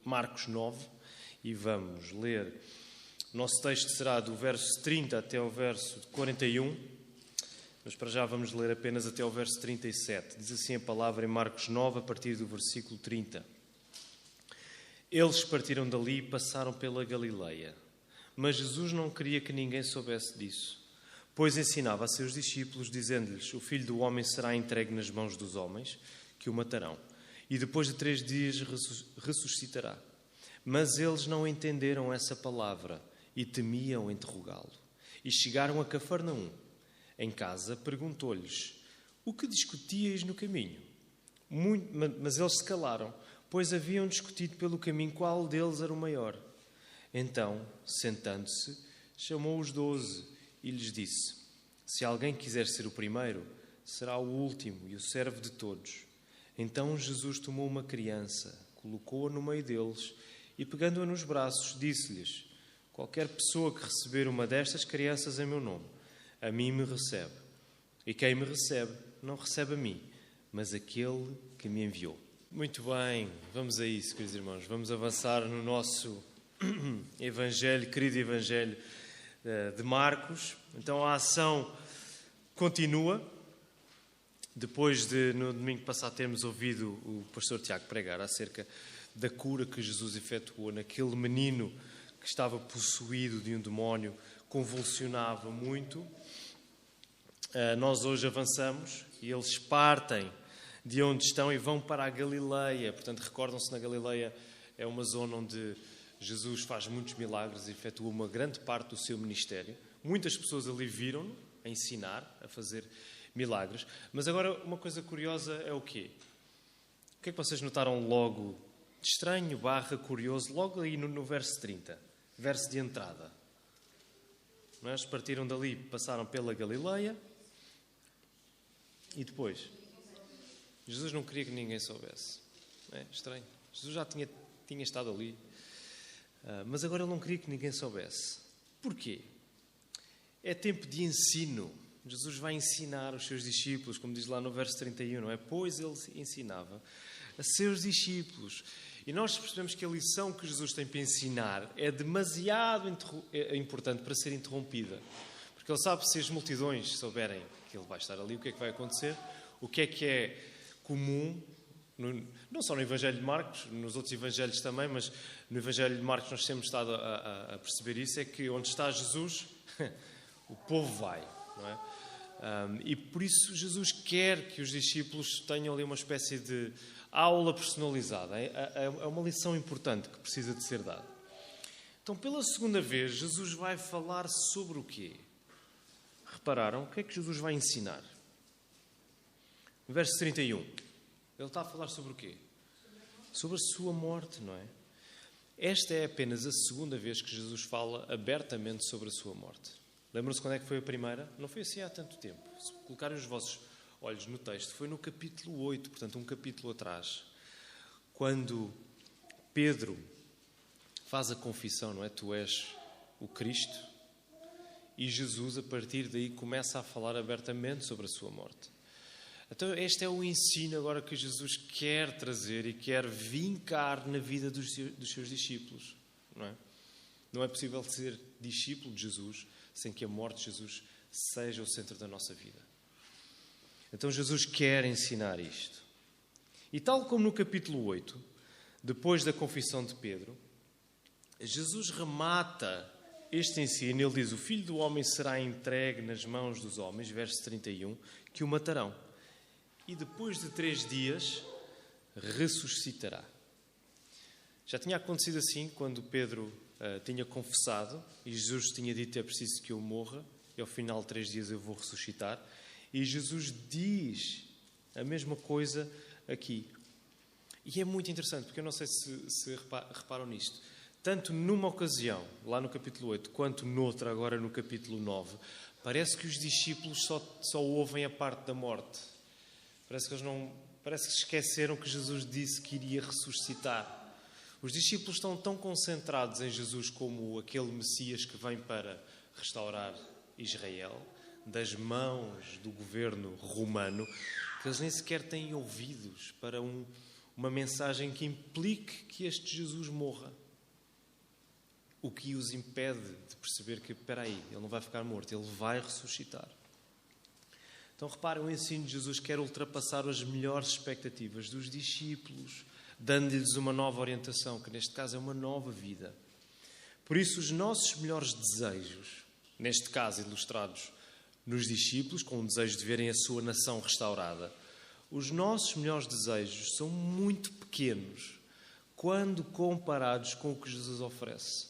Marcos 9 e vamos ler. O nosso texto será do verso 30 até o verso 41, mas para já vamos ler apenas até o verso 37. Diz assim a palavra em Marcos 9, a partir do versículo 30. Eles partiram dali e passaram pela Galileia, mas Jesus não queria que ninguém soubesse disso, pois ensinava a seus discípulos, dizendo-lhes: o Filho do Homem será entregue nas mãos dos homens, que o matarão, e depois de 3 dias ressuscitará. Mas eles não entenderam essa palavra e temiam interrogá-lo. E chegaram a Cafarnaum. Em casa perguntou-lhes: o que discutíeis no caminho? Mas eles se calaram, pois haviam discutido pelo caminho qual deles era o maior. Então, sentando-se, chamou os 12 e lhes disse: se alguém quiser ser o primeiro, será o último e o servo de todos. Então Jesus tomou uma criança, colocou-a no meio deles e, pegando-a nos braços, disse-lhes: qualquer pessoa que receber uma destas crianças em meu nome, a mim me recebe. E quem me recebe, não recebe a mim, mas aquele que me enviou. Muito bem, vamos a isso, queridos irmãos. Vamos avançar no nosso Evangelho, querido Evangelho de Marcos. Então a ação continua. Depois de, no domingo passado, termos ouvido o pastor Tiago pregar acerca da cura que Jesus efetuou naquele menino que estava possuído de um demónio, convulsionava muito. Nós hoje avançamos e eles partem de onde estão e vão para a Galileia. Portanto, recordam-se, na Galileia é uma zona onde Jesus faz muitos milagres e efetua uma grande parte do seu ministério. Muitas pessoas ali viram-no a ensinar, a fazer milagres. Mas agora uma coisa curiosa é o quê? O que é que vocês notaram logo de estranho, curioso, logo aí no verso 30, verso de entrada? Eles partiram dali, passaram pela Galileia e depois Jesus não queria que ninguém soubesse. É estranho. Jesus já tinha estado ali, mas agora ele não queria que ninguém soubesse. Porquê? É tempo de ensino. Jesus vai ensinar os seus discípulos, como diz lá no verso 31, não é? Pois ele ensinava a seus discípulos. E nós percebemos que a lição que Jesus tem para ensinar é demasiado importante para ser interrompida. Porque ele sabe que se as multidões souberem que ele vai estar ali, o que é que vai acontecer? O que é comum, não só no Evangelho de Marcos, nos outros Evangelhos também, mas no Evangelho de Marcos nós temos estado a perceber isso, é que onde está Jesus, o povo vai, não é? E por isso Jesus quer que os discípulos tenham ali uma espécie de aula personalizada. É uma lição importante que precisa de ser dada. Então, pela segunda vez, Jesus vai falar sobre o quê? Repararam? O que é que Jesus vai ensinar? No verso 31, ele está a falar sobre o quê? Sobre a sua morte, não é? Esta é apenas a segunda vez que Jesus fala abertamente sobre a sua morte. Lembram-se quando é que foi a primeira? Não foi assim há tanto tempo. Se colocarem os vossos olhos no texto, foi no capítulo 8, portanto um capítulo atrás, quando Pedro faz a confissão, não é? Tu és o Cristo. E Jesus, a partir daí, começa a falar abertamente sobre a sua morte. Então este é o ensino agora que Jesus quer trazer e quer vincar na vida dos seus discípulos, não é? Não é possível ser discípulo de Jesus sem que a morte de Jesus seja o centro da nossa vida. Então Jesus quer ensinar isto. E tal como no capítulo 8, depois da confissão de Pedro, Jesus remata este ensino. Ele diz: o Filho do Homem será entregue nas mãos dos homens, verso 31, que o matarão. E depois de 3 dias ressuscitará. Já tinha acontecido assim quando Pedro tinha confessado e Jesus tinha dito: é preciso que eu morra e ao final de 3 dias eu vou ressuscitar. E Jesus diz a mesma coisa aqui. E é muito interessante, porque eu não sei se reparam nisto. Tanto numa ocasião, lá no capítulo 8, quanto noutra, agora no capítulo 9, parece que os discípulos só ouvem a parte da morte. Parece que esqueceram que Jesus disse que iria ressuscitar. Os discípulos estão tão concentrados em Jesus como aquele Messias que vem para restaurar Israel das mãos do governo romano, que eles nem sequer têm ouvidos para um uma mensagem que implique que este Jesus morra. O que os impede de perceber que, espera aí, ele não vai ficar morto, ele vai ressuscitar. Então reparem, o ensino de Jesus quer ultrapassar as melhores expectativas dos discípulos, dando-lhes uma nova orientação, que neste caso é uma nova vida. Por isso, os nossos melhores desejos, neste caso ilustrados nos discípulos, com o desejo de verem a sua nação restaurada, os nossos melhores desejos são muito pequenos quando comparados com o que Jesus oferece,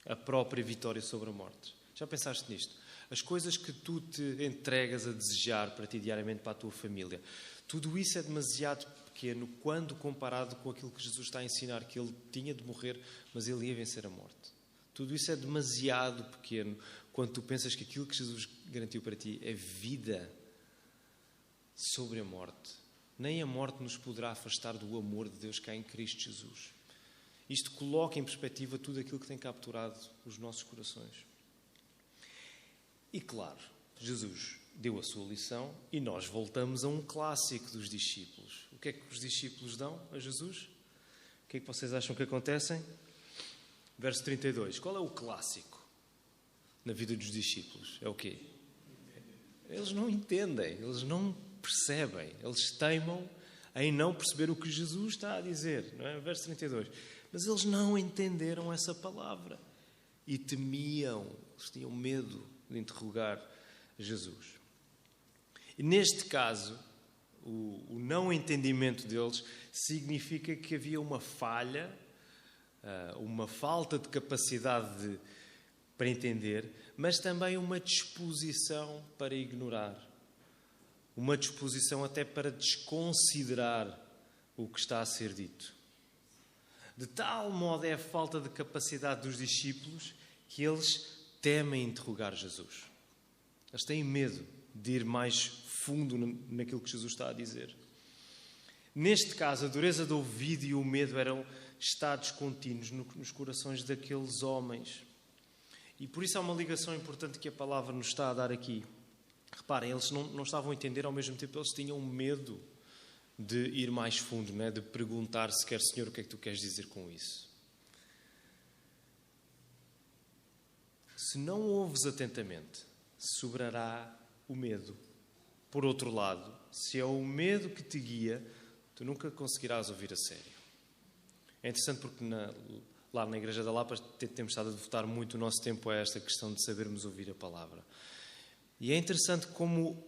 a própria vitória sobre a morte. Já pensaste nisto? As coisas que tu te entregas a desejar para ti diariamente, para a tua família, tudo isso é demasiado pequeno quando comparado com aquilo que Jesus está a ensinar, que ele tinha de morrer, mas ele ia vencer a morte. Tudo isso é demasiado pequeno quando tu pensas que aquilo que Jesus garantiu para ti é vida sobre a morte. Nem a morte nos poderá afastar do amor de Deus que há em Cristo Jesus. Isto coloca em perspectiva tudo aquilo que tem capturado os nossos corações. E claro, Jesus deu a sua lição e nós voltamos a um clássico dos discípulos. O que é que os discípulos dão a Jesus? O que é que vocês acham que acontecem? Verso 32. Qual é o clássico na vida dos discípulos? É o quê? Eles não entendem, eles não percebem, eles teimam em não perceber o que Jesus está a dizer, não é? Verso 32. Mas eles não entenderam essa palavra e temiam, eles tinham medo de interrogar Jesus. E neste caso, o não entendimento deles significa que havia uma falha, uma falta de capacidade para entender, mas também uma disposição para ignorar. Uma disposição até para desconsiderar o que está a ser dito. De tal modo é a falta de capacidade dos discípulos que eles temem interrogar Jesus. Eles têm medo de ir mais fundo naquilo que Jesus está a dizer. Neste caso, a dureza do ouvido e o medo eram estados contínuos nos corações daqueles homens. E por isso há uma ligação importante que a palavra nos está a dar aqui. Reparem, eles não estavam a entender, ao mesmo tempo eles tinham medo de ir mais fundo, não é? De perguntar sequer, Senhor, o que é que tu queres dizer com isso? Se não ouves atentamente, sobrará o medo. Por outro lado, se é o medo que te guia, tu nunca conseguirás ouvir a sério. É interessante porque lá na Igreja da Lapa temos estado a devotar muito o nosso tempo a esta questão de sabermos ouvir a palavra. E é interessante como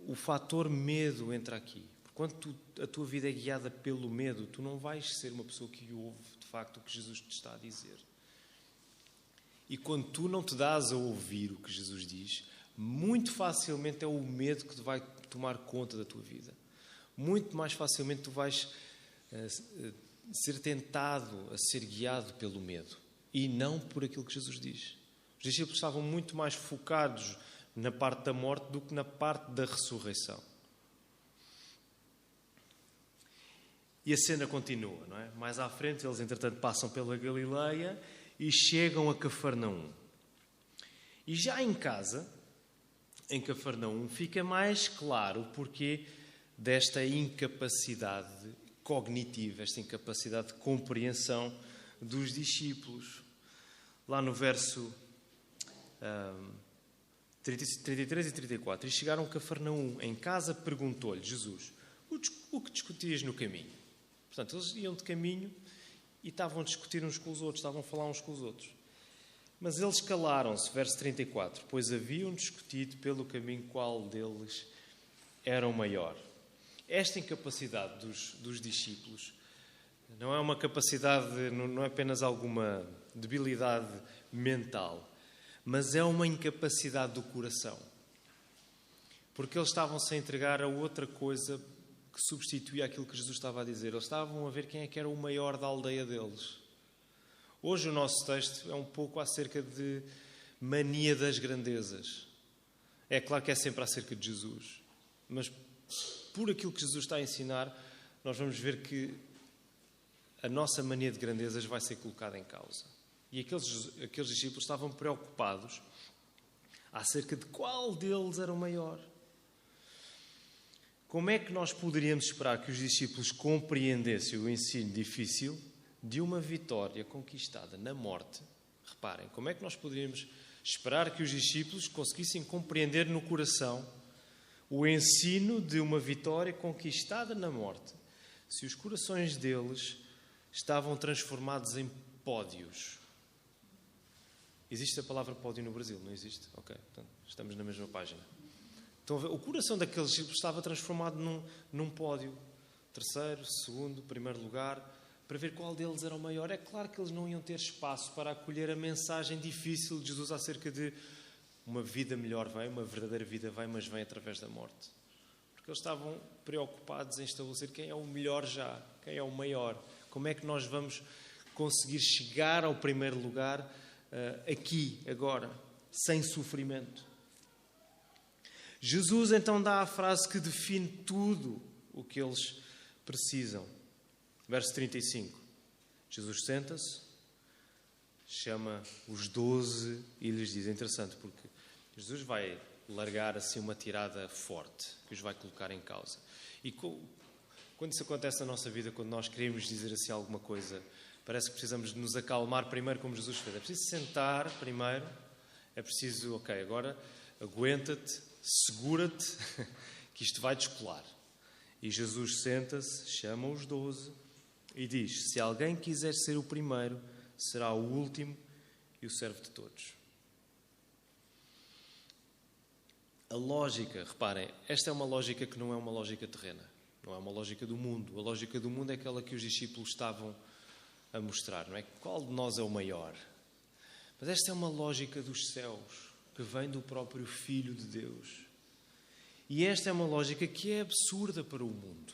o fator medo entra aqui. Porque quando a tua vida é guiada pelo medo, tu não vais ser uma pessoa que ouve de facto o que Jesus te está a dizer. E quando tu não te dás a ouvir o que Jesus diz, muito facilmente é o medo que te vai tomar conta da tua vida. Muito mais facilmente tu vais ser tentado a ser guiado pelo medo e não por aquilo que Jesus diz. Os discípulos estavam muito mais focados na parte da morte do que na parte da ressurreição. E a cena continua, não é? Mais à frente, eles entretanto passam pela Galileia e chegam a Cafarnaum. E já em casa, em Cafarnaum, fica mais claro o porquê desta incapacidade cognitiva, esta incapacidade de compreensão dos discípulos. Lá no verso 33 e 34, e chegaram a Cafarnaum. Em casa perguntou-lhe Jesus, o que discutias no caminho? Portanto, eles iam de caminho e estavam a discutir uns com os outros, estavam a falar uns com os outros. Mas eles calaram-se, verso 34, pois haviam discutido pelo caminho qual deles era o maior. Esta incapacidade dos discípulos não é uma capacidade, não é apenas alguma debilidade mental, mas é uma incapacidade do coração. Porque eles estavam-se a entregar a outra coisa que substituía aquilo que Jesus estava a dizer. Eles estavam a ver quem é que era o maior da aldeia deles. Hoje o nosso texto é um pouco acerca de mania das grandezas. É claro que é sempre acerca de Jesus, mas por aquilo que Jesus está a ensinar, nós vamos ver que a nossa mania de grandezas vai ser colocada em causa. E aqueles discípulos estavam preocupados acerca de qual deles era o maior. Como é que nós poderíamos esperar que os discípulos compreendessem o ensino difícil de uma vitória conquistada na morte? Reparem, como é que nós poderíamos esperar que os discípulos conseguissem compreender no coração o ensino de uma vitória conquistada na morte, se os corações deles estavam transformados em pódios? Existe a palavra pódio no Brasil, não existe? Ok, então estamos na mesma página. Então, o coração daqueles discípulos estava transformado num pódio. Terceiro, segundo, primeiro lugar, para ver qual deles era o maior. É claro que eles não iam ter espaço para acolher a mensagem difícil de Jesus acerca de uma vida melhor vem, uma verdadeira vida vem, mas vem através da morte. Porque eles estavam preocupados em estabelecer quem é o melhor já, quem é o maior. Como é que nós vamos conseguir chegar ao primeiro lugar aqui, agora, sem sofrimento? Jesus então dá a frase que define tudo o que eles precisam. Verso 35. Jesus senta-se, chama os 12 e lhes diz, é interessante porque Jesus vai largar assim uma tirada forte, que os vai colocar em causa. E quando isso acontece na nossa vida, quando nós queremos dizer assim alguma coisa, parece que precisamos de nos acalmar primeiro como Jesus fez. É preciso sentar primeiro, é preciso, ok, agora aguenta-te, segura-te, que isto vai descolar. E Jesus senta-se, chama os 12 e diz, se alguém quiser ser o primeiro, será o último e o servo de todos. A lógica, reparem, esta é uma lógica que não é uma lógica terrena, não é uma lógica do mundo. A lógica do mundo é aquela que os discípulos estavam a mostrar, não é? Qual de nós é o maior? Mas esta é uma lógica dos céus, que vem do próprio Filho de Deus. E esta é uma lógica que é absurda para o mundo.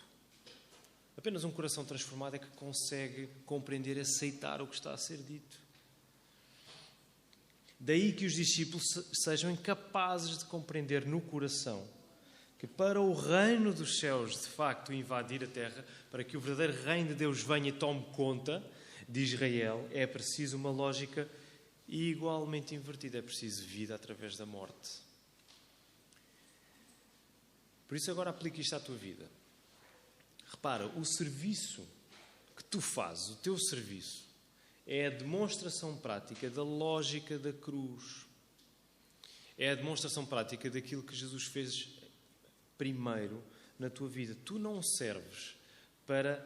Apenas um coração transformado é que consegue compreender e aceitar o que está a ser dito. Daí que os discípulos sejam incapazes de compreender no coração que para o reino dos céus, de facto, invadir a terra, para que o verdadeiro reino de Deus venha e tome conta de Israel, é preciso uma lógica igualmente invertida. É preciso vida através da morte. Por isso agora aplica isto à tua vida. Repara, o serviço que tu fazes, o teu serviço, é a demonstração prática da lógica da cruz. É a demonstração prática daquilo que Jesus fez primeiro na tua vida. Tu não serves para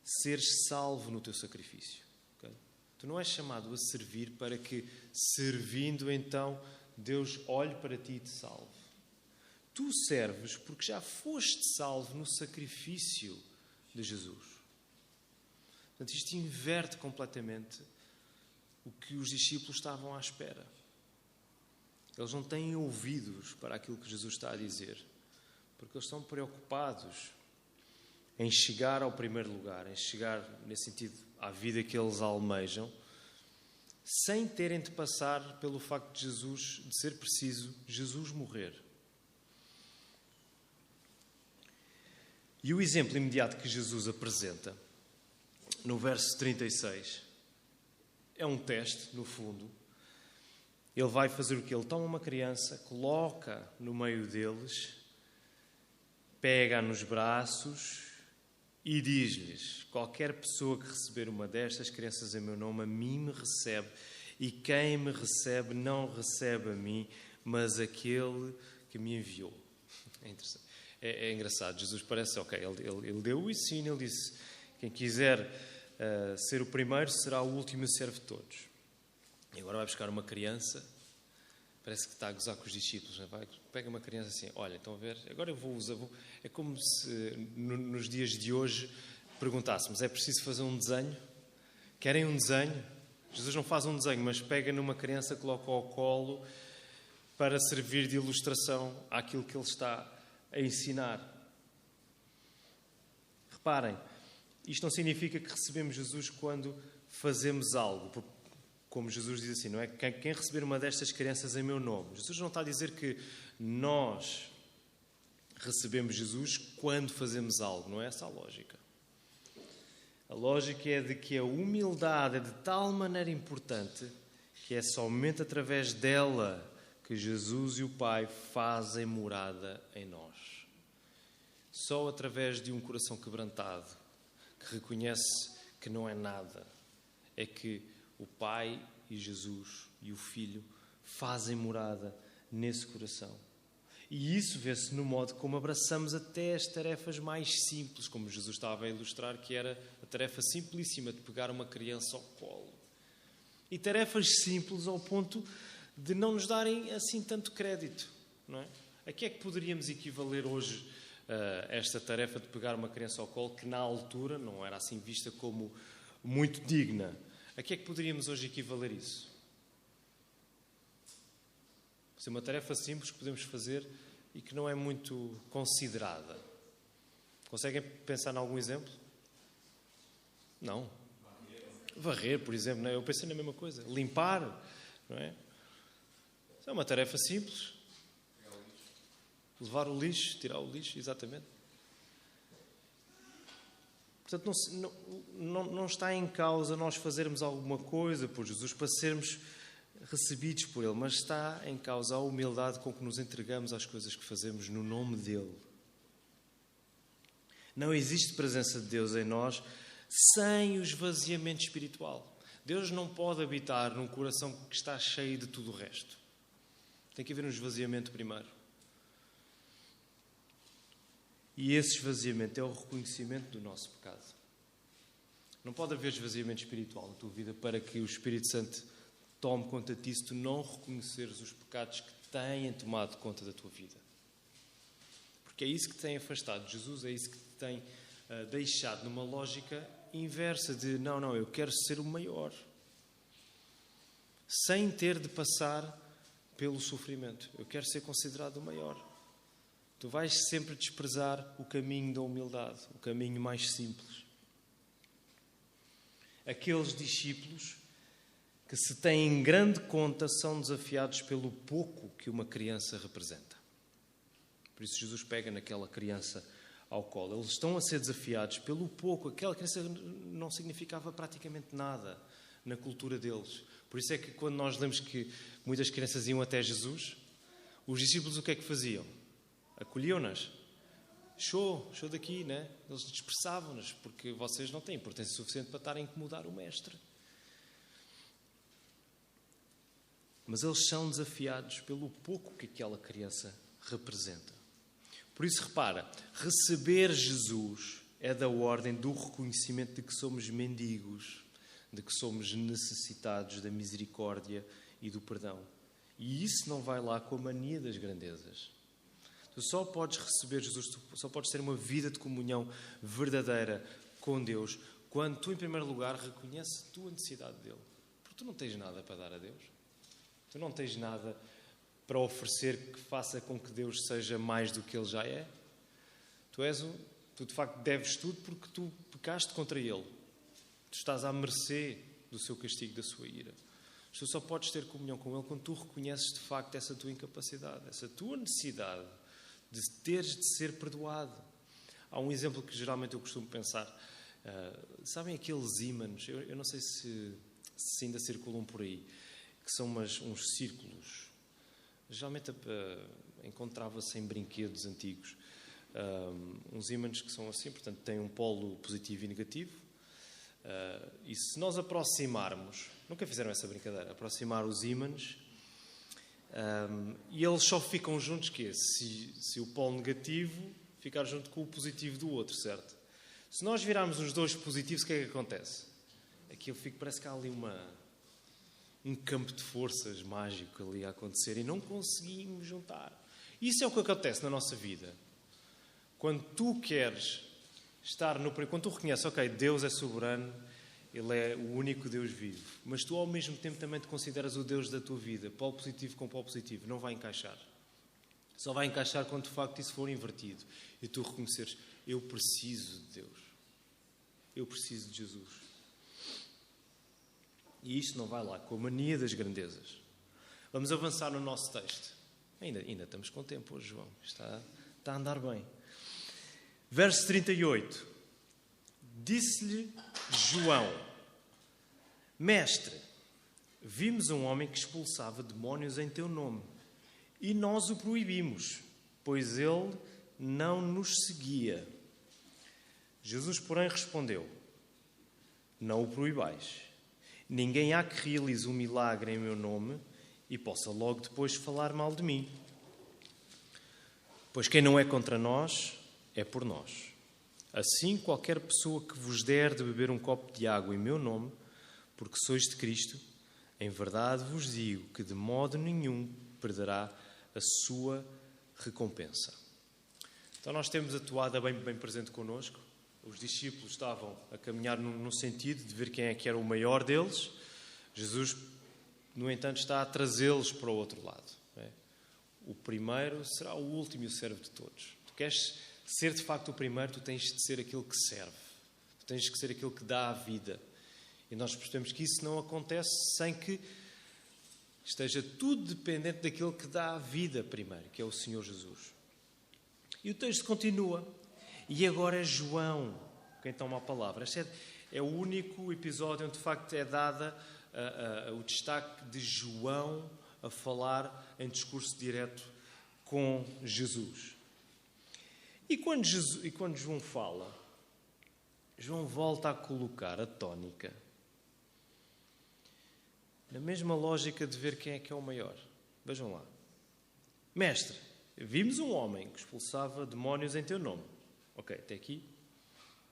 seres salvo no teu sacrifício. Okay? Tu não és chamado a servir para que, servindo então, Deus olhe para ti e te salve. Tu serves porque já foste salvo no sacrifício de Jesus. Portanto, isto inverte completamente o que os discípulos estavam à espera. Eles não têm ouvidos para aquilo que Jesus está a dizer, porque eles estão preocupados em chegar ao primeiro lugar, em chegar, nesse sentido, à vida que eles almejam, sem terem de passar pelo facto de ser preciso Jesus morrer. E o exemplo imediato que Jesus apresenta, no verso 36, é um teste, no fundo. Ele vai fazer o quê? Ele toma uma criança, coloca no meio deles, pega-a nos braços e diz-lhes, qualquer pessoa que receber uma destas crianças em meu nome, a mim me recebe, e quem me recebe não recebe a mim, mas aquele que me enviou. É interessante. É engraçado, Jesus parece, ok, ele deu o ensino, ele disse, quem quiser ser o primeiro será o último e serve todos. E agora vai buscar uma criança, parece que está a gozar com os discípulos, não é? Pega uma criança assim, olha, estão a ver, agora eu vou usar, é como se nos dias de hoje perguntássemos, é preciso fazer um desenho? Querem um desenho? Jesus não faz um desenho, mas pega numa criança, coloca ao colo para servir de ilustração àquilo que ele está a ensinar. Reparem, isto não significa que recebemos Jesus quando fazemos algo, porque, como Jesus diz assim, não é? Quem receber uma destas crianças em meu nome. Jesus não está a dizer que nós recebemos Jesus quando fazemos algo, não é essa a lógica. A lógica é de que a humildade é de tal maneira importante que é somente através dela que Jesus e o Pai fazem morada em nós. Só através de um coração quebrantado, que reconhece que não é nada, é que o Pai e Jesus e o Filho fazem morada nesse coração. E isso vê-se no modo como abraçamos até as tarefas mais simples, como Jesus estava a ilustrar, que era a tarefa simplíssima de pegar uma criança ao colo. E tarefas simples ao ponto de não nos darem assim tanto crédito, não é? A que é que poderíamos equivaler hoje esta tarefa de pegar uma criança ao colo, que na altura não era assim vista como muito digna? A que é que poderíamos hoje equivaler isso? É uma tarefa simples que podemos fazer e que não é muito considerada. Conseguem pensar em algum exemplo? Não. Varrer, por exemplo, não é? Eu pensei na mesma coisa. Limpar, não é? É uma tarefa simples. Levar o lixo, tirar o lixo, exatamente. Portanto, não está em causa nós fazermos alguma coisa por Jesus para sermos recebidos por Ele, mas está em causa a humildade com que nos entregamos às coisas que fazemos no nome dEle. Não existe presença de Deus em nós sem o esvaziamento espiritual. Deus não pode habitar num coração que está cheio de tudo o resto. Tem que haver um esvaziamento primeiro. E esse esvaziamento é o reconhecimento do nosso pecado. Não pode haver esvaziamento espiritual na tua vida para que o Espírito Santo tome conta de ti se tu não reconheceres os pecados que têm tomado conta da tua vida. Porque é isso que te tem afastado de Jesus, é isso que te tem deixado numa lógica inversa de não, eu quero ser o maior. Sem ter de passar pelo sofrimento. Eu quero ser considerado o maior. Tu vais sempre desprezar o caminho da humildade, o caminho mais simples. Aqueles discípulos que se têm em grande conta são desafiados pelo pouco que uma criança representa. Por isso Jesus pega naquela criança ao colo. Eles estão a ser desafiados pelo pouco. Aquela criança não significava praticamente nada na cultura deles. Por isso é que quando nós lemos que muitas crianças iam até Jesus, os discípulos o que é que faziam? Acolhiam-nas. Show daqui, né? Eles dispersavam-nas, porque vocês não têm importância suficiente para estarem a incomodar o mestre. Mas eles são desafiados pelo pouco que aquela criança representa. Por isso, repara, receber Jesus é da ordem do reconhecimento de que somos mendigos, de que somos necessitados da misericórdia e do perdão. E isso não vai lá com a mania das grandezas. Tu só podes receber Jesus, tu só podes ter uma vida de comunhão verdadeira com Deus quando tu, em primeiro lugar, reconheces a tua necessidade dele. Porque tu não tens nada para dar a Deus. Tu não tens nada para oferecer que faça com que Deus seja mais do que Ele já é. Tu de facto deves tudo porque tu pecaste contra Ele. Tu estás à mercê do seu castigo, da sua ira. Tu só podes ter comunhão com Ele quando tu reconheces de facto essa tua incapacidade, essa tua necessidade de teres de ser perdoado. Há um exemplo que geralmente eu costumo pensar. Sabem aqueles ímãs? Eu não sei se ainda circulam por aí. Que são uns círculos. Geralmente encontrava-se em brinquedos antigos. Uns ímãs que são assim, portanto, têm um polo positivo e negativo. E se nós aproximarmos, nunca fizeram essa brincadeira, aproximar os ímãs, e eles só ficam juntos se o polo negativo ficar junto com o positivo do outro, certo? Se nós virarmos os dois positivos, o que é que acontece? Aquilo parece que há ali um campo de forças mágico ali a acontecer e não conseguimos juntar. Isso é o que acontece na nossa vida. Quando tu queres estar quando tu reconheces, ok, Deus é soberano, Ele é o único Deus vivo, mas tu ao mesmo tempo também te consideras o Deus da tua vida, polo positivo com polo positivo, não vai encaixar. Só vai encaixar quando de facto isso for invertido e tu reconheceres, eu preciso de Deus. Eu preciso de Jesus. E isto não vai lá com a mania das grandezas. Vamos avançar no nosso texto. Ainda estamos com tempo hoje, João. Está a andar bem. Verso 38. Disse-lhe João: Mestre, vimos um homem que expulsava demónios em teu nome, e nós o proibimos, pois ele não nos seguia. Jesus, porém, respondeu: não o proibais. Ninguém há que realize um milagre em meu nome e possa logo depois falar mal de mim. Pois quem não é contra nós, é por nós. Assim, qualquer pessoa que vos der de beber um copo de água em meu nome, porque sois de Cristo, em verdade vos digo que de modo nenhum perderá a sua recompensa. Então nós temos a toada bem presente connosco. Os discípulos estavam a caminhar no sentido de ver quem é que era o maior deles. Jesus, no entanto, está a trazê-los para o outro lado. Não é? O primeiro será o último e o servo de todos. Tu queres ser de facto o primeiro, tu tens de ser aquele que serve. Tu tens de ser aquele que dá a vida. E nós percebemos que isso não acontece sem que esteja tudo dependente daquele que dá a vida primeiro, que é o Senhor Jesus. E o texto continua. E agora é João quem toma a palavra. Este é o único episódio onde de facto é dada o destaque de João a falar em discurso direto com Jesus. E quando João fala, João volta a colocar a tónica na mesma lógica de ver quem é que é o maior. Vejam lá. Mestre, vimos um homem que expulsava demónios em teu nome. Ok, até aqui,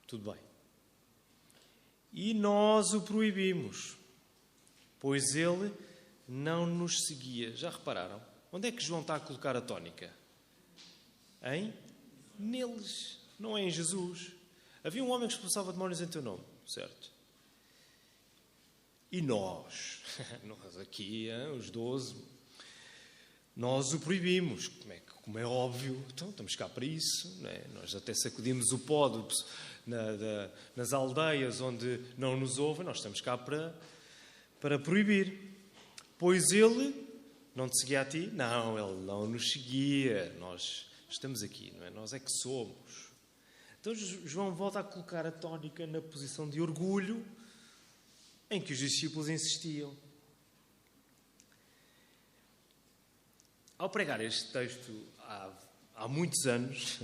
tudo bem. E nós o proibimos, pois ele não nos seguia. Já repararam? Onde é que João está a colocar a tónica? Neles, não é em Jesus. Havia um homem que expulsava demónios em teu nome, certo? E nós aqui, os 12, nós o proibimos. Como é óbvio, então estamos cá para isso. Não é? Nós até sacudimos o pó nas aldeias onde não nos ouvem, nós estamos cá para proibir. Pois ele não te seguia a ti? Não, ele não nos seguia. Nós estamos aqui, não é? Nós é que somos. Então João volta a colocar a tónica na posição de orgulho em que os discípulos insistiam. Ao pregar este texto há muitos anos,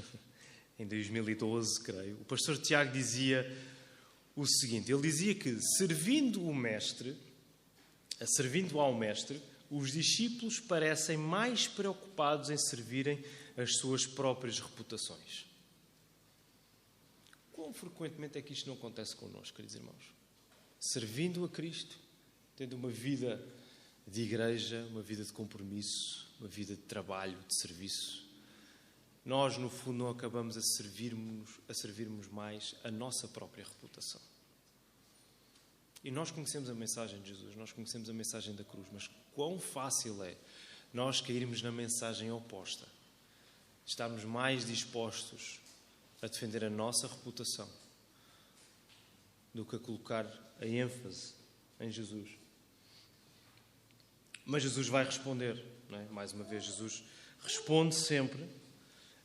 em 2012, creio, o pastor Tiago dizia o seguinte. Ele dizia que, servindo ao Mestre, os discípulos parecem mais preocupados em servirem as suas próprias reputações. Quão frequentemente é que isto não acontece connosco, queridos irmãos? Servindo a Cristo, tendo uma vida de igreja, uma vida de compromisso, uma vida de trabalho, de serviço, nós, no fundo, não acabamos a servirmos mais a nossa própria reputação. E nós conhecemos a mensagem de Jesus, nós conhecemos a mensagem da cruz, mas quão fácil é nós cairmos na mensagem oposta, estarmos mais dispostos a defender a nossa reputação do que a colocar a ênfase em Jesus. Mas Jesus vai responder, não é? Mais uma vez, Jesus responde sempre,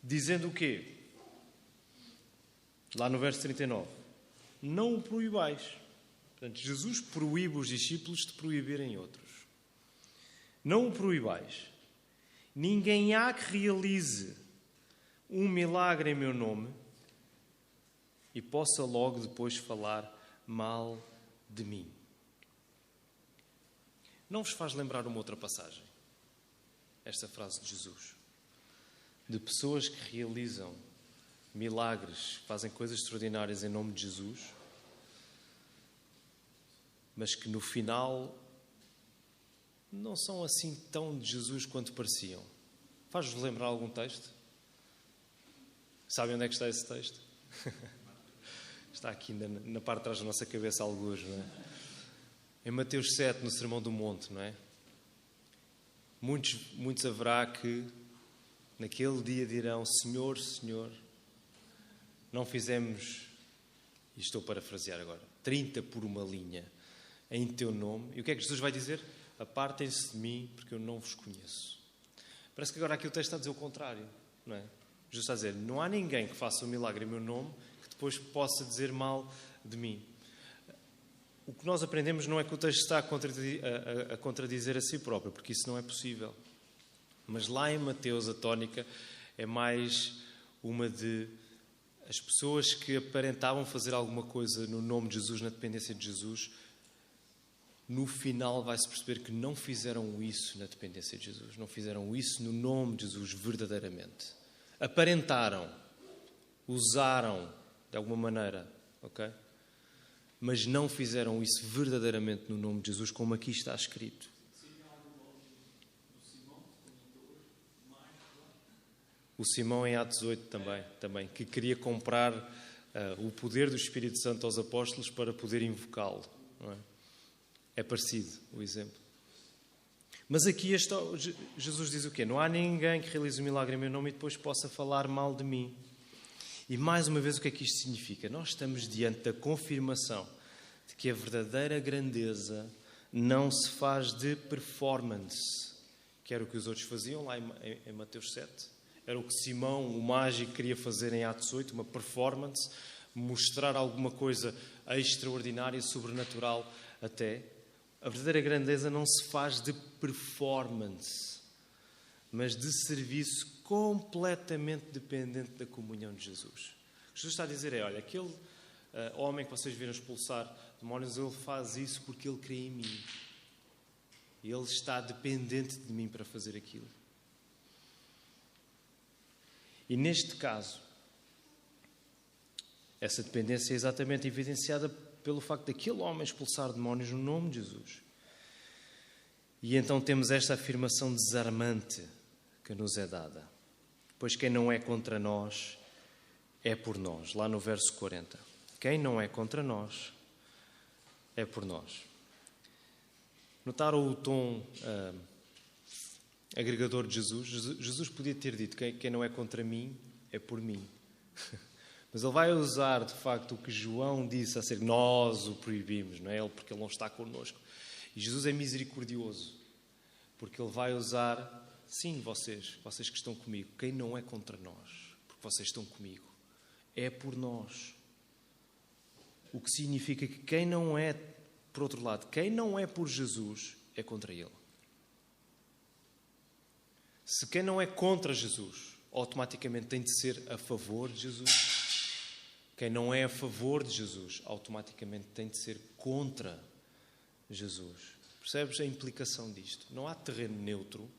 dizendo o quê? Lá no verso 39. Não o proibais. Portanto, Jesus proíbe os discípulos de proibirem outros. Não o proibais. Ninguém há que realize um milagre em meu nome e possa logo depois falar mal de mim. Não vos faz lembrar uma outra passagem? Esta frase de Jesus. De pessoas que realizam milagres, fazem coisas extraordinárias em nome de Jesus, mas que no final não são assim tão de Jesus quanto pareciam. Faz-vos lembrar algum texto? Sabem onde é que está esse texto? Está aqui na parte de trás da nossa cabeça, alguns, não é? Em Mateus 7, no Sermão do Monte, não é? Muitos haverá que naquele dia dirão: Senhor, Senhor, não fizemos, e estou a parafrasear agora, 30 por uma linha em teu nome. E o que é que Jesus vai dizer? Apartem-se de mim, porque eu não vos conheço. Parece que agora aqui o texto está a dizer o contrário, não é? Jesus está a dizer: não há ninguém que faça um milagre em meu nome que depois possa dizer mal de mim. O que nós aprendemos não é que o texto está a contradizer a si próprio, porque isso não é possível. Mas lá em Mateus a tónica é mais uma de as pessoas que aparentavam fazer alguma coisa no nome de Jesus, na dependência de Jesus, no final vai-se perceber que não fizeram isso na dependência de Jesus, não fizeram isso no nome de Jesus verdadeiramente. Aparentaram, usaram de alguma maneira, ok? Mas não fizeram isso verdadeiramente no nome de Jesus, como aqui está escrito. O Simão em Atos 8 também, que queria comprar o poder do Espírito Santo aos apóstolos para poder invocá-lo. Não é? É parecido o exemplo. Mas aqui Jesus diz o quê? Não há ninguém que realize um milagre em meu nome e depois possa falar mal de mim. E mais uma vez, o que é que isto significa? Nós estamos diante da confirmação de que a verdadeira grandeza não se faz de performance, que era o que os outros faziam lá em Mateus 7. Era o que Simão, o mágico, queria fazer em Atos 8, uma performance, mostrar alguma coisa extraordinária, sobrenatural até. A verdadeira grandeza não se faz de performance, mas de serviço completamente dependente da comunhão de Jesus. O que Jesus está a dizer é, olha, aquele homem que vocês viram expulsar demónios, ele faz isso porque ele crê em mim. Ele está dependente de mim para fazer aquilo. E neste caso, essa dependência é exatamente evidenciada pelo facto daquele homem expulsar demónios no nome de Jesus. E então temos esta afirmação desarmante que nos é dada. Pois quem não é contra nós, é por nós. Lá no verso 40. Quem não é contra nós, é por nós. Notaram o tom agregador de Jesus? Jesus podia ter dito, quem não é contra mim, é por mim. Mas ele vai usar, de facto, o que João disse acerca de nós o proibimos, não é? Porque ele não está connosco. E Jesus é misericordioso, porque ele vai usar... Sim, vocês que estão comigo, quem não é contra nós, porque vocês estão comigo, é por nós. O que significa que quem não é, por outro lado, quem não é por Jesus, é contra ele. Se quem não é contra Jesus, automaticamente tem de ser a favor de Jesus. Quem não é a favor de Jesus, automaticamente tem de ser contra Jesus. Percebes a implicação disto? Não há terreno neutro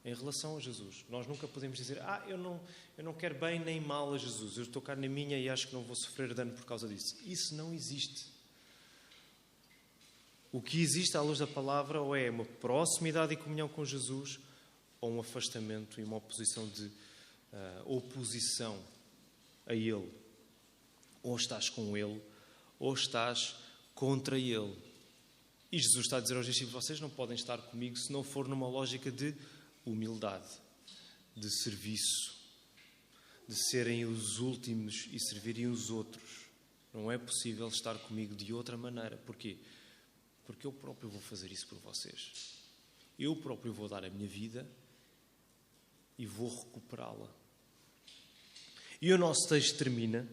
em relação a Jesus. Nós nunca podemos dizer, eu não quero bem nem mal a Jesus, eu estou cá na minha e acho que não vou sofrer dano por causa disso. Isso não existe. O que existe à luz da palavra ou é uma proximidade e comunhão com Jesus ou um afastamento e uma oposição oposição a Ele. Ou estás com Ele ou estás contra Ele. E Jesus está a dizer aos discípulos, vocês não podem estar comigo se não for numa lógica de humildade, de serviço, de serem os últimos e servirem os outros. Não é possível estar comigo de outra maneira. Porquê? Porque eu próprio vou fazer isso por vocês. Eu próprio vou dar a minha vida e vou recuperá-la. E o nosso texto termina,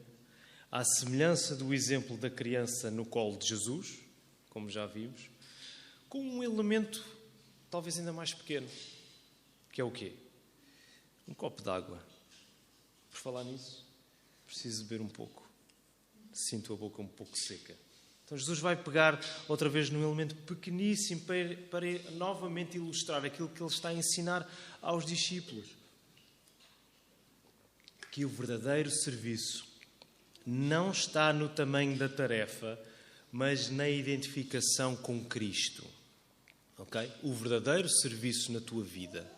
à semelhança do exemplo da criança no colo de Jesus, como já vimos, com um elemento talvez ainda mais pequeno. Que é o quê? Um copo de água. Por falar nisso, preciso beber um pouco. Sinto a boca um pouco seca. Então Jesus vai pegar outra vez num elemento pequeníssimo para novamente ilustrar aquilo que ele está a ensinar aos discípulos. Que o verdadeiro serviço não está no tamanho da tarefa, mas na identificação com Cristo. Okay? O verdadeiro serviço na tua vida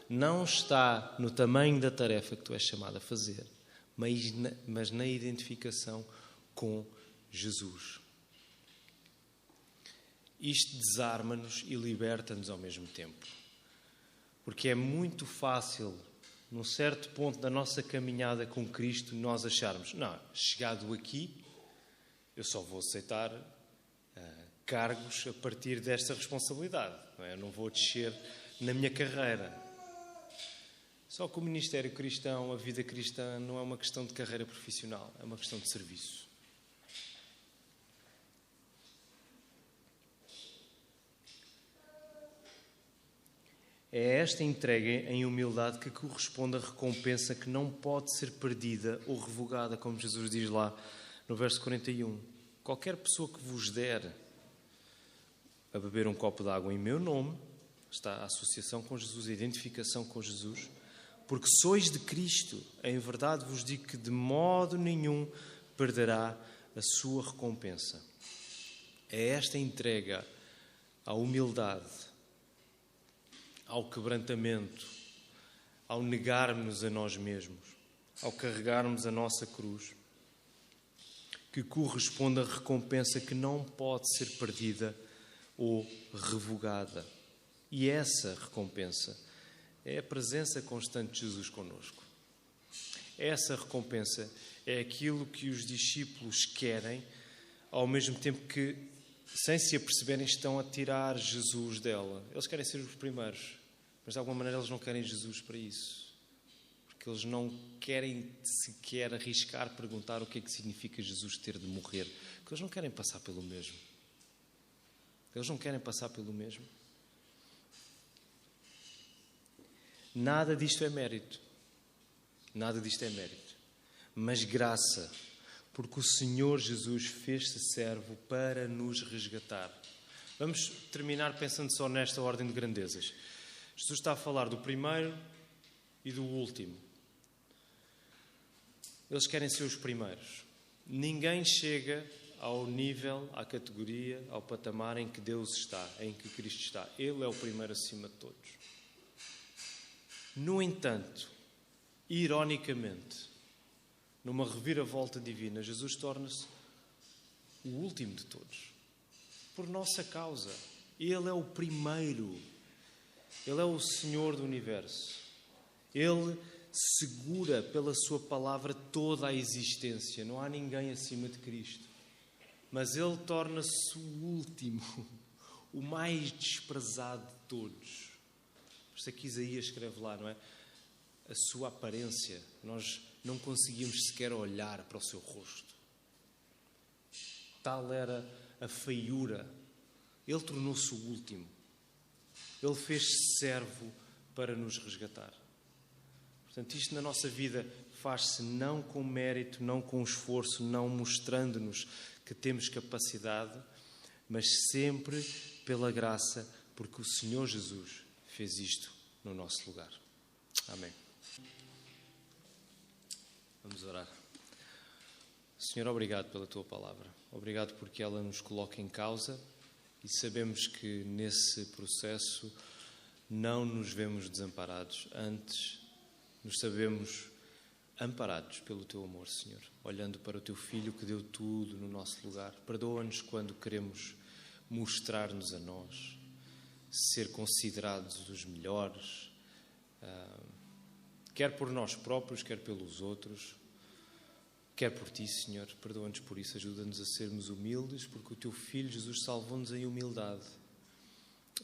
não está no tamanho da tarefa que tu és chamado a fazer, mas na identificação com Jesus. Isto desarma-nos e liberta-nos ao mesmo tempo. Porque é muito fácil, num certo ponto da nossa caminhada com Cristo, nós acharmos, não, chegado aqui, eu só vou aceitar cargos a partir desta responsabilidade. Não é? Eu não vou descer na minha carreira. Só que o ministério cristão, a vida cristã, não é uma questão de carreira profissional, é uma questão de serviço. É esta entrega em humildade que corresponde à recompensa que não pode ser perdida ou revogada, como Jesus diz lá no verso 41. Qualquer pessoa que vos der a beber um copo de água em meu nome, está a associação com Jesus, a identificação com Jesus, porque sois de Cristo, em verdade vos digo que de modo nenhum perderá a sua recompensa. É esta entrega à humildade, ao quebrantamento, ao negarmos a nós mesmos, ao carregarmos a nossa cruz, que corresponde à recompensa que não pode ser perdida ou revogada. E essa recompensa é a presença constante de Jesus connosco. Essa recompensa é aquilo que os discípulos querem, ao mesmo tempo que, sem se aperceberem, estão a tirar Jesus dela. Eles querem ser os primeiros, mas de alguma maneira eles não querem Jesus para isso. Porque eles não querem sequer arriscar perguntar o que é que significa Jesus ter de morrer. Porque eles não querem passar pelo mesmo. Eles não querem passar pelo mesmo. Nada disto é mérito. Nada disto é mérito. Mas graça, porque o Senhor Jesus fez-se servo para nos resgatar. Vamos terminar pensando só nesta ordem de grandezas. Jesus está a falar do primeiro e do último. Eles querem ser os primeiros. Ninguém chega ao nível, à categoria, ao patamar em que Deus está, em que Cristo está. Ele é o primeiro acima de todos. No entanto, ironicamente, numa reviravolta divina, Jesus torna-se o último de todos. Por nossa causa. Ele é o primeiro. Ele é o Senhor do universo. Ele segura pela sua palavra toda a existência. Não há ninguém acima de Cristo. Mas Ele torna-se o último, o mais desprezado de todos. Por isso é que Isaías escreve lá, não é? A sua aparência, nós não conseguíamos sequer olhar para o seu rosto. Tal era a feiura. Ele tornou-se o último. Ele fez-se servo para nos resgatar. Portanto, isto na nossa vida faz-se não com mérito, não com esforço, não mostrando-nos que temos capacidade, mas sempre pela graça, porque o Senhor Jesus fez isto no nosso lugar. Amém. Vamos orar. Senhor, obrigado pela Tua palavra. Obrigado porque ela nos coloca em causa e sabemos que nesse processo não nos vemos desamparados. Antes, nos sabemos amparados pelo Teu amor, Senhor. Olhando para o Teu Filho que deu tudo no nosso lugar. Perdoa-nos quando queremos mostrar-nos a nós, ser considerados os melhores, quer por nós próprios, quer pelos outros, quer por Ti, Senhor. Perdoa-nos por isso, ajuda-nos a sermos humildes, porque o Teu Filho Jesus salvou-nos em humildade.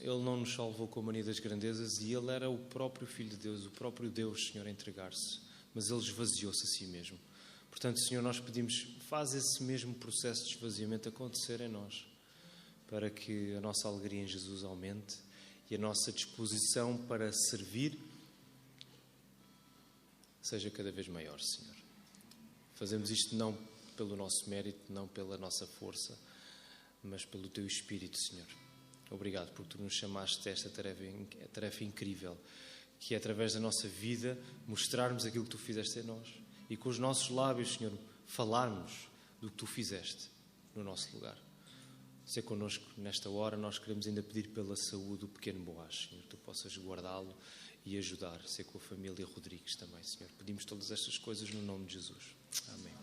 Ele não nos salvou com a mania das grandezas e Ele era o próprio Filho de Deus, o próprio Deus, Senhor, a entregar-se. Mas Ele esvaziou-se a si mesmo. Portanto, Senhor, nós pedimos, faz esse mesmo processo de esvaziamento acontecer em nós, para que a nossa alegria em Jesus aumente e a nossa disposição para servir seja cada vez maior, Senhor. Fazemos isto não pelo nosso mérito, não pela nossa força, mas pelo Teu Espírito, Senhor. Obrigado porque Tu nos chamaste a esta tarefa incrível, que é através da nossa vida mostrarmos aquilo que Tu fizeste em nós e com os nossos lábios, Senhor, falarmos do que Tu fizeste no nosso lugar. Ser connosco nesta hora, nós queremos ainda pedir pela saúde do pequeno Boaz, Senhor, Tu possas guardá-lo e ajudar, ser com a família Rodrigues também, Senhor. Pedimos todas estas coisas no nome de Jesus. Amém.